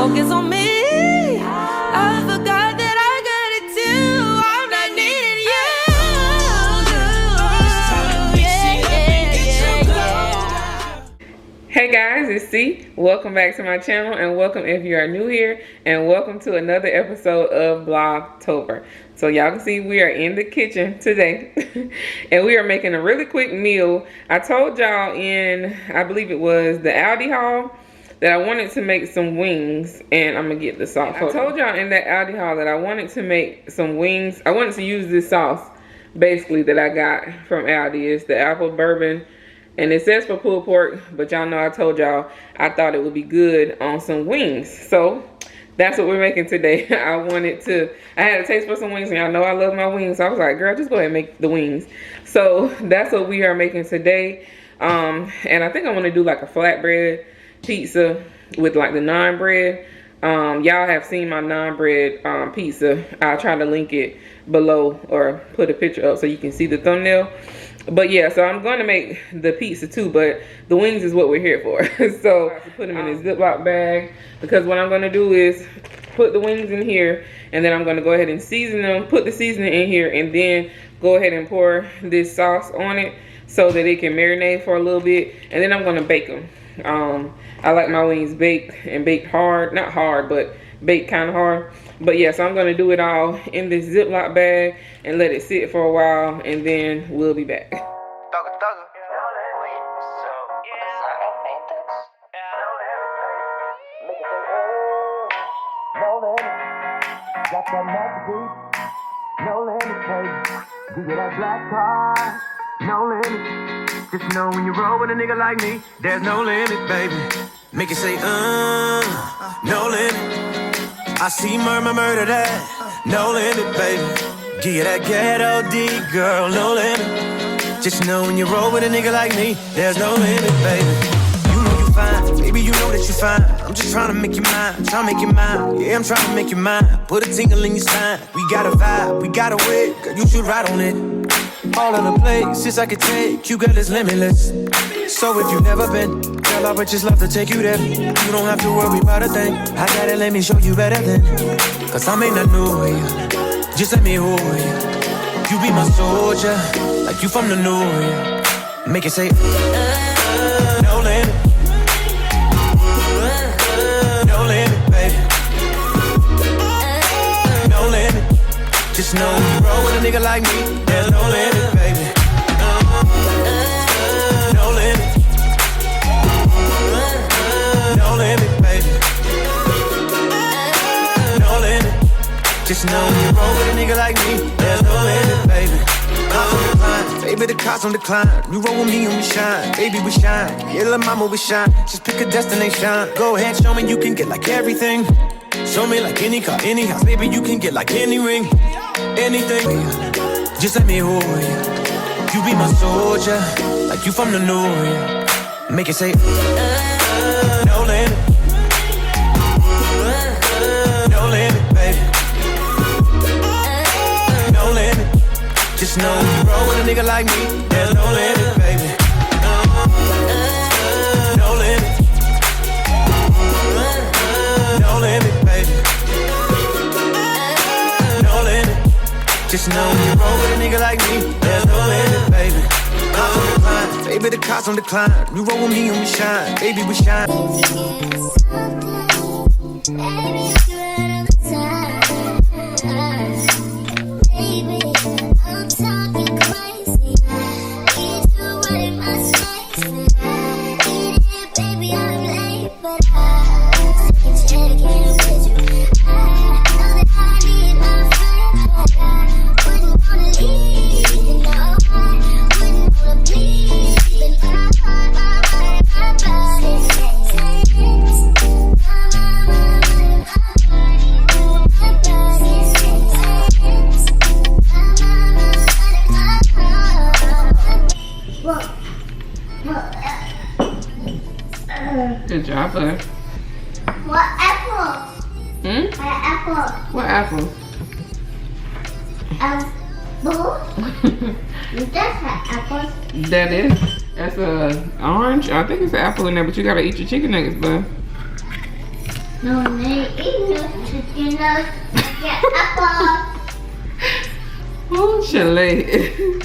focus on me. I forgot that I got it too. I'm not needing you. Hey guys, it's C. Welcome back to my channel, and welcome if you are new here, and welcome to another episode of Vlogtober. So y'all can see we are in the kitchen today and we are making a really quick meal. I told y'all in, I believe it was the Aldi haul, that I wanted to make some wings, and I'm gonna get the sauce. I told y'all in that Aldi haul that I wanted to make some wings. I wanted to use this sauce basically that I got from Aldi. It's the apple bourbon, and it says for pulled pork, but y'all know I told y'all I thought it would be good on some wings. So that's what we're making today. I had a taste for some wings, and y'all know I love my wings. So I was like, girl, just go ahead and make the wings. So that's what we are making today. And I think I want to do like a flatbread pizza with like the naan bread. Y'all have seen my naan bread pizza. I'll try to link it below or put a picture up so you can see the thumbnail. But yeah, so I'm going to make the pizza too, but the wings is what we're here for. So I have to put them in this Ziploc bag, because what I'm going to do is put the wings in here, and then I'm going to go ahead and season them, put the seasoning in here, and then go ahead and pour this sauce on it so that it can marinate for a little bit, and then I'm going to bake them. I like my wings baked, and baked hard. Not hard, but baked kind of hard. But yeah, so I'm going to do it all in this Ziploc bag and let it sit for a while, and then we'll be back. Just know when you roll with a nigga like me, there's no limit, baby. Make it say, no limit. I see murder that, no limit, baby. Give you that ghetto D, girl, no limit. Just know when you roll with a nigga like me, there's no limit, baby. You know you fine, baby, you know that you fine. I'm just trying to make you mine, trying to make you mine. Yeah, I'm trying to make you mine. Put a tingle in your spine. We got a vibe, we got a way, girl, you should ride on it. All of the places I could take you, girl, is limitless. So if you've never been, girl, I would just love to take you there. You don't have to worry about a thing. I gotta let me show you better than. Cause I may not know you, just let me hold you. You be my soldier, like you from the north. Make it say, no limit. No limit, baby. No limit. Just know when you roll with a nigga like me, there's no limit, baby. No limit. No limit, baby. No limit. Just know when you roll with a nigga like me, there's no limit, baby. Cops on decline, baby, the cops on decline. You roll with me and we shine, baby, we shine. Yeah, la mama, we shine. Just pick a destination. Go ahead, show me you can get like everything. Show me like any car, any house, baby, you can get like any ring, anything. Just let me hold you. You be my soldier, like you from the north. Make it say, no limit. No limit, baby. No limit. Just know when you roll with a nigga like me, there's no limit, baby. No limit. No limit, baby. No limit. Just know when you roll with a nigga like me, there's no limit, baby. Cops on decline, baby, the cops on decline. You roll with me and we shine, baby, we shine. Good job, bud. What apple? Hmm? What apple? What apple? Apple? That's an apple. That is. That's a orange. I think it's an apple in there, but you gotta eat your chicken nuggets, bud. No need chicken nuts. Get apples. Oh, Chalet.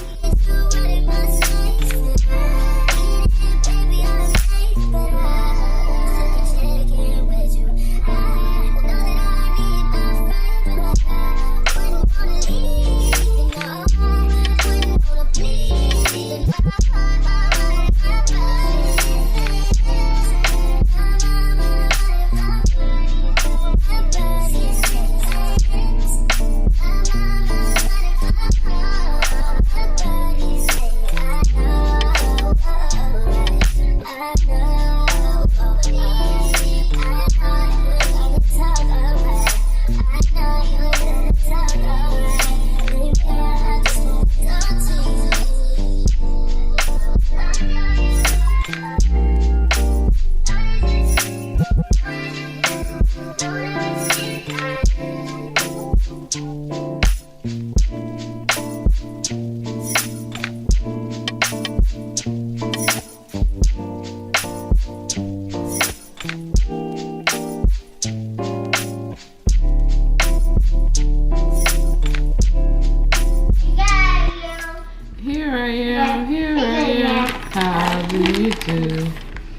How do you do?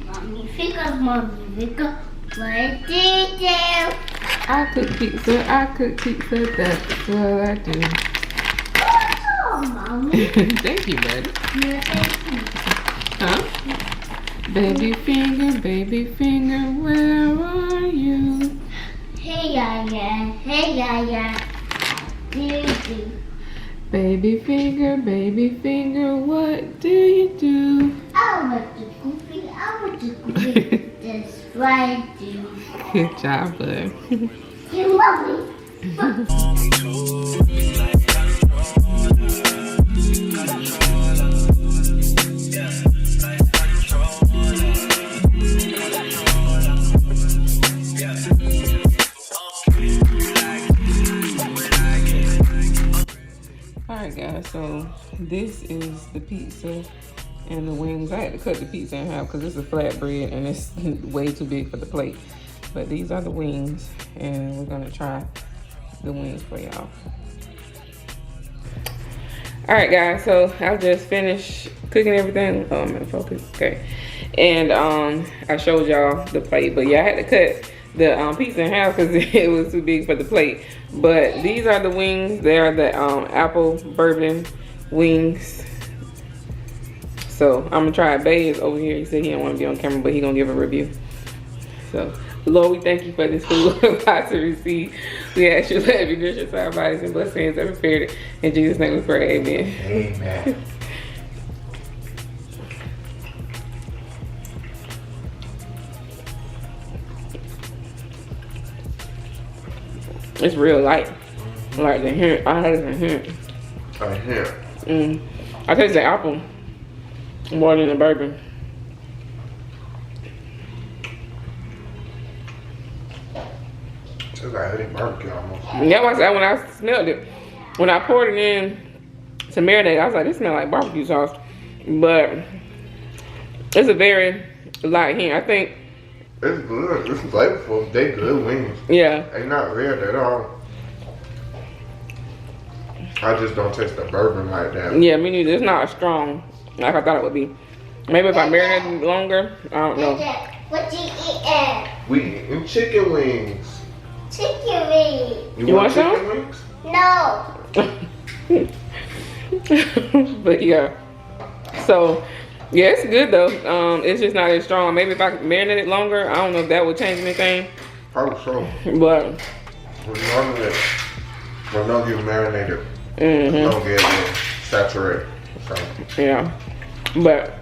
Mommy, Fika, what did you do? I cook pizza, that's what I do. Oh, Mommy. Thank you, buddy. Huh? Baby finger, where are you? Hey, yeah. Do. Baby finger, what do you do? I want to goofy. That's what I do. Good job, bud. You love me. Alright guys, so this is the pizza and the wings. I had to cut the pizza in half because it's a flatbread and it's way too big for the plate. But these are the wings and we're gonna try the wings for y'all. Alright guys, so I just finished cooking everything. Oh, I'm in focus, okay. And I showed y'all the plate, but yeah, I had to cut the pizza in half because it was too big for the plate. But these are the wings. They are the apple bourbon wings. So I'm gonna try it. Bay is over here. He said he didn't want to be on camera, but he gonna give a review. So Lord, we thank you for this food we're about to receive. We ask you to let every dish inside our bodies and bless hands that prepared it. In Jesus' name we pray, amen. Amen. It's real light. Like the hint. I had it in hint. Right here. I taste the apple more than the bourbon. Tastes like honey barbecue almost. And that's why I said when I smelled it, when I poured it in to marinate, I was like, this smells like barbecue sauce. But it's a very light hint. I think It's good. It's flavorful. They good wings. yeah. They not red at all. I just don't taste the bourbon like that. Yeah, me neither. It's not as strong like I thought it would be. Maybe if I marinate it longer, I don't know. What you eating? We eating chicken wings. Chicken wings. You want chicken some? wings? No. But yeah. So yeah, it's good though. It's just not as strong. Maybe if I could marinate it longer, I don't know if that would change anything. Probably so. But We're not getting marinated. mm-hmm. Don't get it saturated. So. Yeah, but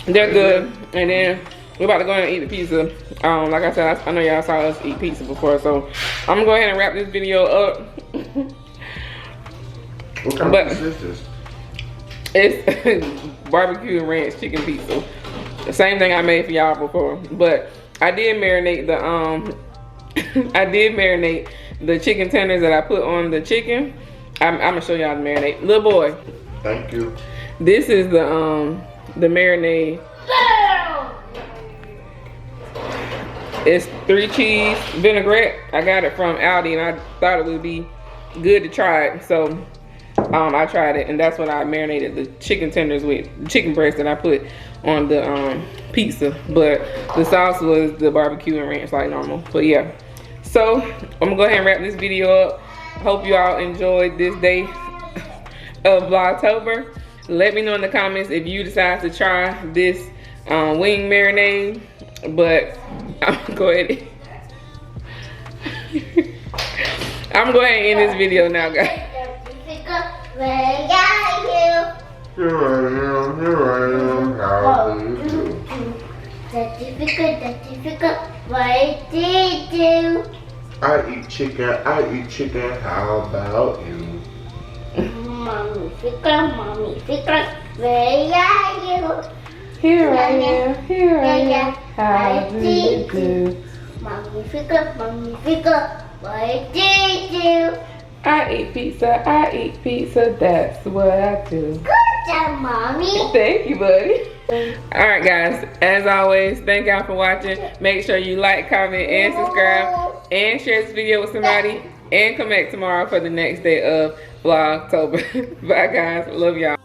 they're good. And then we're about to go ahead and eat the pizza. Like I said, I know y'all saw us eat pizza before, so I'm gonna go ahead and wrap this video up. What kind of pizza is this? It's barbecue and ranch chicken pizza. The same thing I made for y'all before, but I did marinate the the chicken tenders that I put on the chicken. I'm gonna show y'all the marinade. Little boy. Thank you. This is the marinade. It's 3 cheese vinaigrette. I got it from Aldi, and I thought it would be good to try it. So I tried it, and that's what I marinated the chicken tenders with, the chicken breast that I put on the pizza. But the sauce was the barbecue and ranch like normal. But yeah, so I'm gonna go ahead and wrap this video up. Hope you all enjoyed this day of Vlogtober. Let me know in the comments if you decide to try this wing marinade. But I'm gonna go ahead. I'm going to end this video now, guys. Where are you? Here I am, how do you do? Certificate, what did you do? I eat chicken, how about you? Mommy figure, where are you? Here I am, how do you do? Mommy figure, what did you? I eat pizza, that's what I do. Good job, Mommy. Thank you, buddy. Alright guys, as always, thank y'all for watching. Make sure you like, comment, and subscribe, and share this video with somebody, and come back tomorrow for the next day of Vlogtober. Bye guys, love y'all.